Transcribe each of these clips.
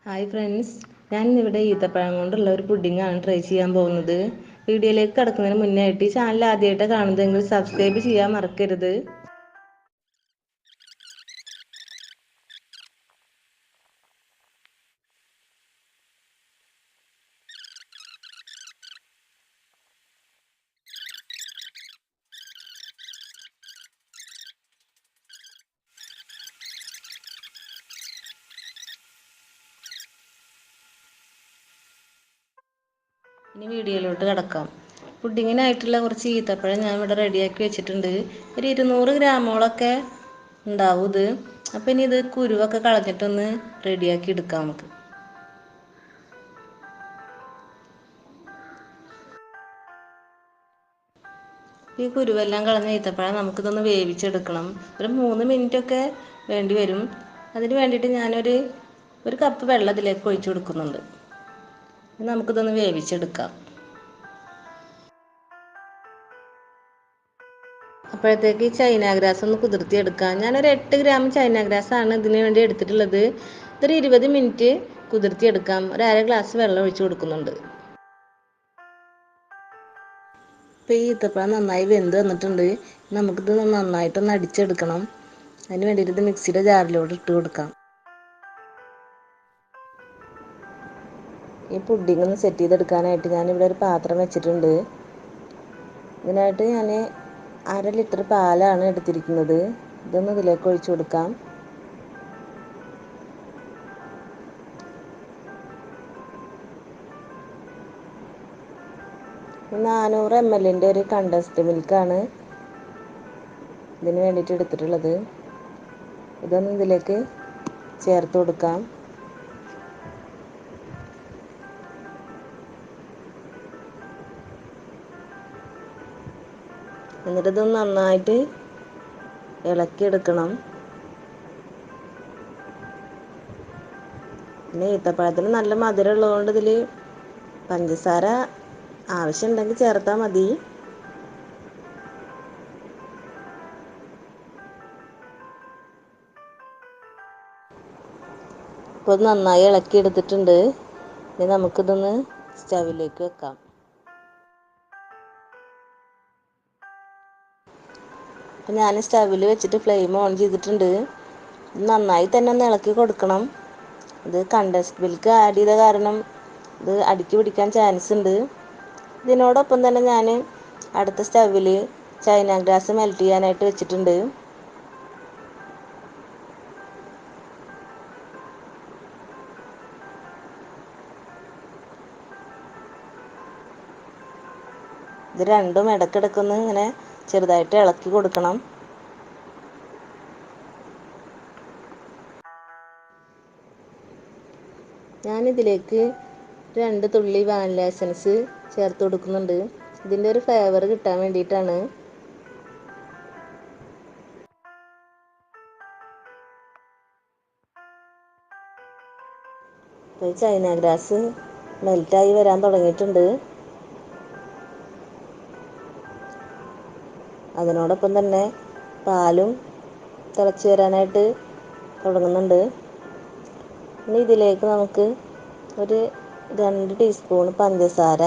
Hi friends, ഞാൻ ഇന്നിവിടെ ഈത്തപ്പഴം കൊണ്ടുള്ള ഒരു പുഡിംഗാണ് ട്രൈ ചെയ്യാൻ പോകുന്നത്. വീഡിയോയിലേക്ക് കടക്കുന്നതിന് മുന്നായിട്ട് ഈ ചാനൽ ആദ്യമായിട്ട് കാണുന്നതെങ്കിൽ സബ്സ്ക്രൈബ് ചെയ്യാൻ മറക്കരുത്. ഇനി വീഡിയോയിലോട്ട് കടക്കാം. പുഡിങ്ങിനായിട്ടുള്ള കുറച്ച് ഈത്തപ്പഴം ഞാൻ ഇവിടെ റെഡിയാക്കി വെച്ചിട്ടുണ്ട്. ഒരു 200 ഗ്രാമോളൊക്കെ ഉണ്ടാവും ഇത്. അപ്പം ഇനി ഇത് കുരുവൊക്കെ കളഞ്ഞിട്ടൊന്ന് റെഡിയാക്കി എടുക്കാം നമുക്ക്. ഈ കുരുവെല്ലാം കളഞ്ഞ ഈത്തപ്പഴം നമുക്കിതൊന്ന് വേവിച്ചെടുക്കണം. ഒരു 3 മിനിറ്റൊക്കെ വേണ്ടി വരും. അതിന് വേണ്ടിയിട്ട് ഒരു കപ്പ് വെള്ളം ഇതിലേക്ക് ഒഴിച്ചു കൊടുക്കുന്നുണ്ട്. നമുക്കിതൊന്ന് വേവിച്ചെടുക്കാം. അപ്പോഴത്തേക്ക് ചൈന ഗ്രാസ് ഒന്ന് കുതിർത്തിയെടുക്കാം. ഞാനൊരു 8 ഗ്രാം ചൈന ഗ്രാസാണ് ഇതിന് വേണ്ടി എടുത്തിട്ടുള്ളത്. ഇതൊരു 20 മിനിറ്റ് കുതിർത്തിയെടുക്കാം. ഒരു അര ഗ്ലാസ് വെള്ളം ഒഴിച്ചു കൊടുക്കുന്നുണ്ട്. ഇപ്പോൾ ഈ ഈത്തപ്പഴം നന്നായി വെന്ത് വന്നിട്ടുണ്ട്. നമുക്കിത് നന്നായിട്ടൊന്ന് അടിച്ചെടുക്കണം. അതിന് വേണ്ടിയിട്ട് ഇത് മിക്സിയുടെ ജാറിലോട്ട് ഇട്ട് കൊടുക്കാം. ഈ പുഡിംഗ് ഒന്ന് സെറ്റ് ചെയ്തെടുക്കാനായിട്ട് ഞാനിവിടെ ഒരു പാത്രം വെച്ചിട്ടുണ്ട്. ഇതിനായിട്ട് ഞാൻ 1/2 ലിറ്റർ പാലാണ് എടുത്തിരിക്കുന്നത്. ഇതൊന്ന് ഇതിലേക്ക് ഒഴിച്ചു കൊടുക്കാം. ഇത് 400 ml ഒരു കണ്ടൻസ്ഡ് മിൽക്കാണ് ഇതിന് വേണ്ടിയിട്ട് എടുത്തിട്ടുള്ളത്. ഇതൊന്ന് ഇതിലേക്ക് ചേർത്ത് കൊടുക്കാം. എന്നിട്ട് ഇതൊന്ന് നന്നായിട്ട് ഇളക്കിയെടുക്കണം. പിന്നെ ഈത്തപ്പഴത്തിന് നല്ല മധുരം ഉള്ളതുകൊണ്ട് ഇതിൽ പഞ്ചസാര ആവശ്യമുണ്ടെങ്കിൽ ചേർത്താൽ മതി. ഇപ്പോൾ ഇത് നന്നായി ഇളക്കിയെടുത്തിട്ടുണ്ട്. ഇനി നമുക്കിതൊന്ന് സ്റ്റവിലേക്ക് വെക്കാം. അപ്പം ഞാൻ സ്റ്റവിൽ വെച്ചിട്ട് ഫ്ലെയിം ഓൺ ചെയ്തിട്ടുണ്ട്. നന്നായി തന്നെ ഒന്ന് ഇളക്കി കൊടുക്കണം. ഇത് കണ്ടൻസ്ഡ് മിൽക്ക് ആഡ് ചെയ്ത കാരണം ഇത് അടുക്കി പിടിക്കാൻ ചാൻസ് ഉണ്ട്. ഇതിനോടൊപ്പം തന്നെ ഞാൻ അടുത്ത സ്റ്റവിൽ ചൈന ഗ്രാസ് മെൽറ്റ് ചെയ്യാനായിട്ട് വെച്ചിട്ടുണ്ട്. ഇത് രണ്ടും ഇടയ്ക്കിടയ്ക്കൊന്ന് ഇങ്ങനെ ചെറുതായിട്ട് ഇളക്കി കൊടുക്കണം. ഞാനിതിലേക്ക് 2 തുള്ളി വാനില എസൻസ് ചേർത്ത് കൊടുക്കുന്നുണ്ട്. ഇതിൻ്റെ ഒരു ഫ്ലേവർ കിട്ടാൻ വേണ്ടിയിട്ടാണ്. ഇപ്പോൾ ചൈന ഗ്രാസ് മെൽറ്റായി വരാൻ തുടങ്ങിയിട്ടുണ്ട്. അതിനോടൊപ്പം തന്നെ പാലും തിളച്ച് വരാനായിട്ട് തുടങ്ങുന്നുണ്ട്. ഇനി ഇതിലേക്ക് നമുക്ക് ഒരു 2 ടീസ്പൂൺ പഞ്ചസാര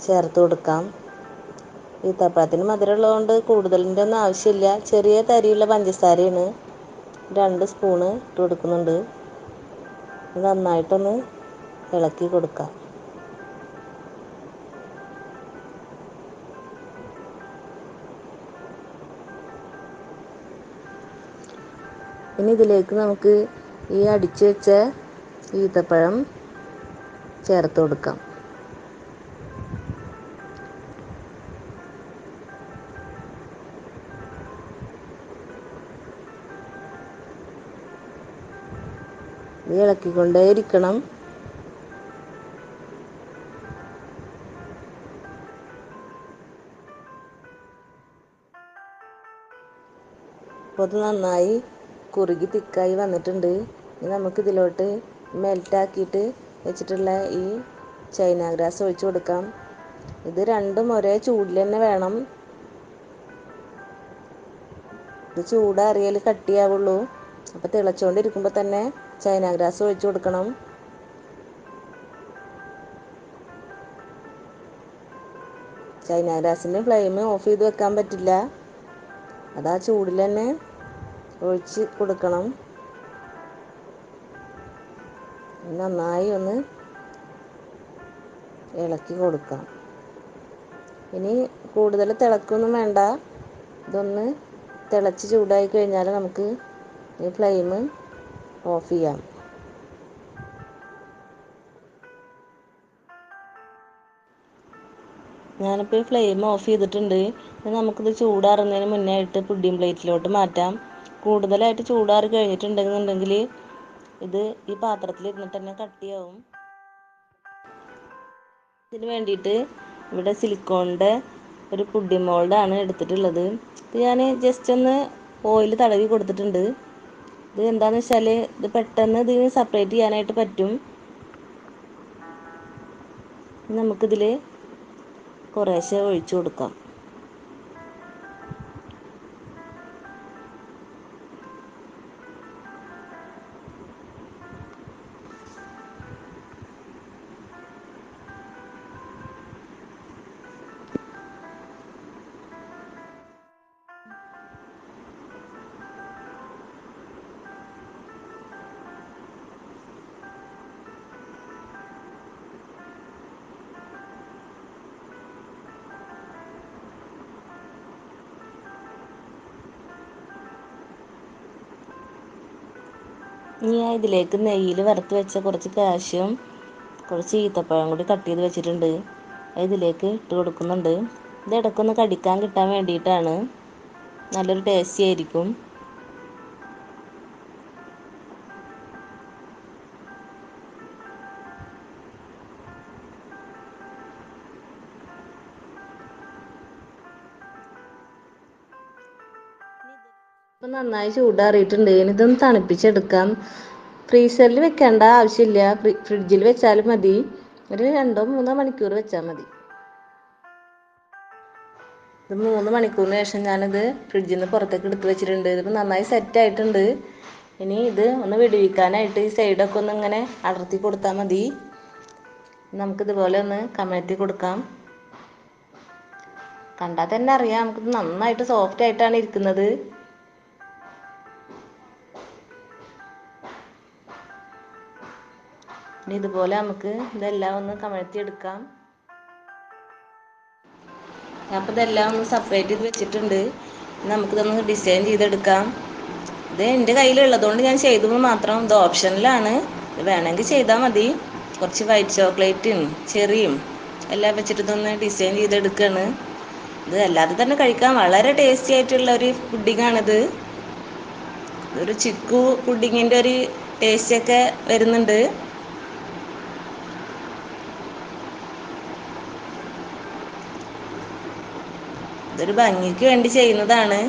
ചേർത്ത് കൊടുക്കാം. ഈത്തപ്പഴത്തിന് മധുരമുള്ളതുകൊണ്ട് കൂടുതലിൻ്റെ ഒന്നും ആവശ്യമില്ല. ചെറിയ തരിയുള്ള പഞ്ചസാരയാണ്. 2 സ്പൂണ് ഇട്ട് കൊടുക്കുന്നുണ്ട്. നന്നായിട്ടൊന്ന് ഇളക്കി കൊടുക്കാം. ഇനി ഇതിലേക്ക് നമുക്ക് ഈ അടിച്ചു വെച്ച ഈത്തപ്പഴം ചേർത്ത് കൊടുക്കാം. ഇത് ഇളക്കിക്കൊണ്ടേ ഇരിക്കണം. അപ്പോൾ അത് നന്നായി കുറുകി തിക്കായി വന്നിട്ടുണ്ട്. ഇനി നമുക്കിതിലോട്ട് മെൽറ്റാക്കിയിട്ട് വെച്ചിട്ടുള്ള ഈ ചൈന ഗ്രാസ് ഒഴിച്ചു കൊടുക്കാം. ഇത് രണ്ടും ഒരേ ചൂടിൽ തന്നെ വേണം. ഇത് ചൂടാറിയാൽ കട്ടിയാവുള്ളൂ. അപ്പോൾ തിളച്ചുകൊണ്ടിരിക്കുമ്പോൾ തന്നെ ചൈന ഗ്രാസ് ഒഴിച്ചു കൊടുക്കണം. ചൈന ഗ്രാസിൻ്റെ ഫ്ലെയിം ഓഫ് ചെയ്ത് വെക്കാൻ പറ്റില്ല. അത് ആ ചൂടിൽ തന്നെ ഒഴിച്ച് കൊടുക്കണം. നന്നായി ഒന്ന് ഇളക്കി കൊടുക്കാം. ഇനി കൂടുതൽ തിളക്കൊന്നും വേണ്ട. ഇതൊന്ന് തിളച്ച് ചൂടായി കഴിഞ്ഞാൽ നമുക്ക് ഈ ഫ്ലെയിം ഓഫ് ചെയ്യാം. ഞാനിപ്പോൾ ഈ ഫ്ലെയിം ഓഫ് ചെയ്തിട്ടുണ്ട്. ഇനി നമുക്കിത് ചൂടാറുന്നതിന് മുന്നേ ആയിട്ട് പുഡിംഗ് പ്ലേറ്റിലോട്ട് മാറ്റാം. കൂടുതലായിട്ട് ചൂടാറി കഴിഞ്ഞിട്ടുണ്ടെന്നുണ്ടെങ്കിൽ ഇത് ഈ പാത്രത്തിൽ ഇരുന്നിട്ട് തന്നെ കട്ടിയാവും. ഇതിന് വേണ്ടിയിട്ട് ഇവിടെ സിലിക്കോണിൻ്റെ ഒരു പുഡിംഗ് മോൾഡാണ് എടുത്തിട്ടുള്ളത്. ഇത് ഞാൻ ജസ്റ്റ് ഒന്ന് ഓയിൽ തടവി കൊടുത്തിട്ടുണ്ട്. ഇത് എന്താണെന്ന് വെച്ചാൽ ഇത് പെട്ടെന്ന് ഇതിന് സെപ്പറേറ്റ് ചെയ്യാനായിട്ട് പറ്റും. നമുക്കിതിൽ കുറേശ്ശെ ഒഴിച്ചു കൊടുക്കാം. ഇനി ഞാൻ ഇതിലേക്ക് നെയ്യിൽ വറുത്ത് വെച്ച കുറച്ച് കാഷ്യും കുറച്ച് ഈത്തപ്പഴം കൂടി കട്ട് ചെയ്ത് വെച്ചിട്ടുണ്ട്. ഇതിലേക്ക് ഇട്ട് കൊടുക്കുന്നുണ്ട്. ഇത് ഇടയ്ക്കൊന്ന് കടിക്കാൻ കിട്ടാൻ വേണ്ടിയിട്ടാണ്. നല്ലൊരു ടേസ്റ്റി ആയിരിക്കും. ഇപ്പം നന്നായി ചൂടാറിയിട്ടുണ്ട്. ഇതൊന്ന് തണുപ്പിച്ചെടുക്കാം. ഫ്രീസറിൽ വെക്കേണ്ട ആവശ്യമില്ല. ഫ്രിഡ്ജിൽ വെച്ചാലും മതി. ഒരു 2-3 മണിക്കൂർ വെച്ചാൽ മതി. ഇത് 3 മണിക്കൂറിന് ശേഷം ഞാനിത് ഫ്രിഡ്ജിൽ നിന്ന് പുറത്തേക്ക് എടുത്ത് വെച്ചിട്ടുണ്ട്. ഇതിപ്പോൾ നന്നായി സെറ്റായിട്ടുണ്ട്. ഇനി ഇത് ഒന്ന് വിടുവിക്കാനായിട്ട് ഈ സൈഡൊക്കെ ഒന്ന് ഇങ്ങനെ അടർത്തി കൊടുത്താൽ മതി. നമുക്കിതുപോലെ ഒന്ന് കമഴ്ത്തി കൊടുക്കാം. കണ്ടാൽ തന്നെ അറിയാം നമുക്കിത് നന്നായിട്ട് സോഫ്റ്റ് ആയിട്ടാണ് ഇരിക്കുന്നത്. ഇനി ഇതുപോലെ നമുക്ക് ഇതെല്ലാം ഒന്ന് കമഴ്ത്തിയെടുക്കാം. അപ്പോൾ ഇതെല്ലാം ഒന്ന് സെപ്പറേറ്റ് ചെയ്ത് വെച്ചിട്ടുണ്ട്. നമുക്കിതൊന്ന് ഡിസൈൻ ചെയ്തെടുക്കാം. ഇത് എൻ്റെ കയ്യിലുള്ളതുകൊണ്ട് ഞാൻ ചെയ്തു മാത്രം. ഇത് ഓപ്ഷനിലാണ്. ഇത് വേണമെങ്കിൽ ചെയ്താൽ മതി. കുറച്ച് വൈറ്റ് ചോക്ലേറ്റും ചെറിയും എല്ലാം വെച്ചിട്ട് ഇതൊന്ന് ഡിസൈൻ ചെയ്തെടുക്കുകയാണ്. ഇത് അല്ലാതെ തന്നെ കഴിക്കാൻ വളരെ ടേസ്റ്റി ആയിട്ടുള്ള ഒരു പുഡിങ്ങാണിത്. ഒരു ചിക്കു പുഡിങ്ങിൻ്റെ ഒരു ടേസ്റ്റൊക്കെ വരുന്നുണ്ട്. ഇതൊരു ഭംഗിക്ക് വേണ്ടി ചെയ്യുന്നതാണ്.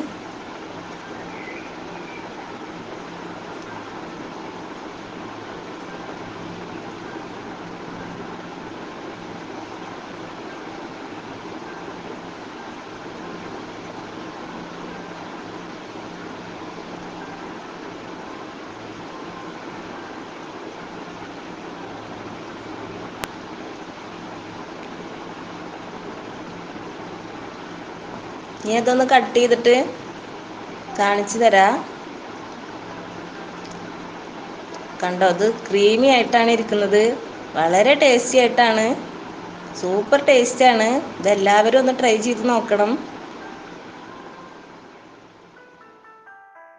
ഇനി ഇതൊന്ന് കട്ട് ചെയ്തിട്ട് കാണിച്ചു തരാം. കണ്ടോ, അത് ക്രീമി ആയിട്ടാണ് ഇരിക്കുന്നത്. വളരെ ടേസ്റ്റി ആയിട്ടാണ്. സൂപ്പർ ടേസ്റ്റാണ്. ഇതെല്ലാവരും ഒന്ന് ട്രൈ ചെയ്ത് നോക്കണം.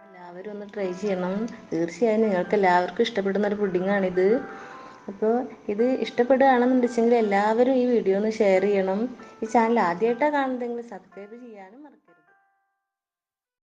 എല്ലാവരും ഒന്ന് ട്രൈ ചെയ്യണം. തീർച്ചയായും നിങ്ങൾക്ക് എല്ലാവർക്കും ഇഷ്ടപ്പെടുന്ന ഒരു പുഡിങ്ങാണിത്. അപ്പോൾ ഇത് ഇഷ്ടപ്പെടുകയാണെന്നുണ്ടെങ്കിൽ എല്ലാവരും ഈ വീഡിയോ ഒന്ന് ഷെയർ ചെയ്യണം. ഈ ചാനൽ ആദ്യമായിട്ടാണ് കാണുന്നതെങ്കിൽ സബ്സ്ക്രൈബ് ചെയ്യാനും മറക്കരുത്.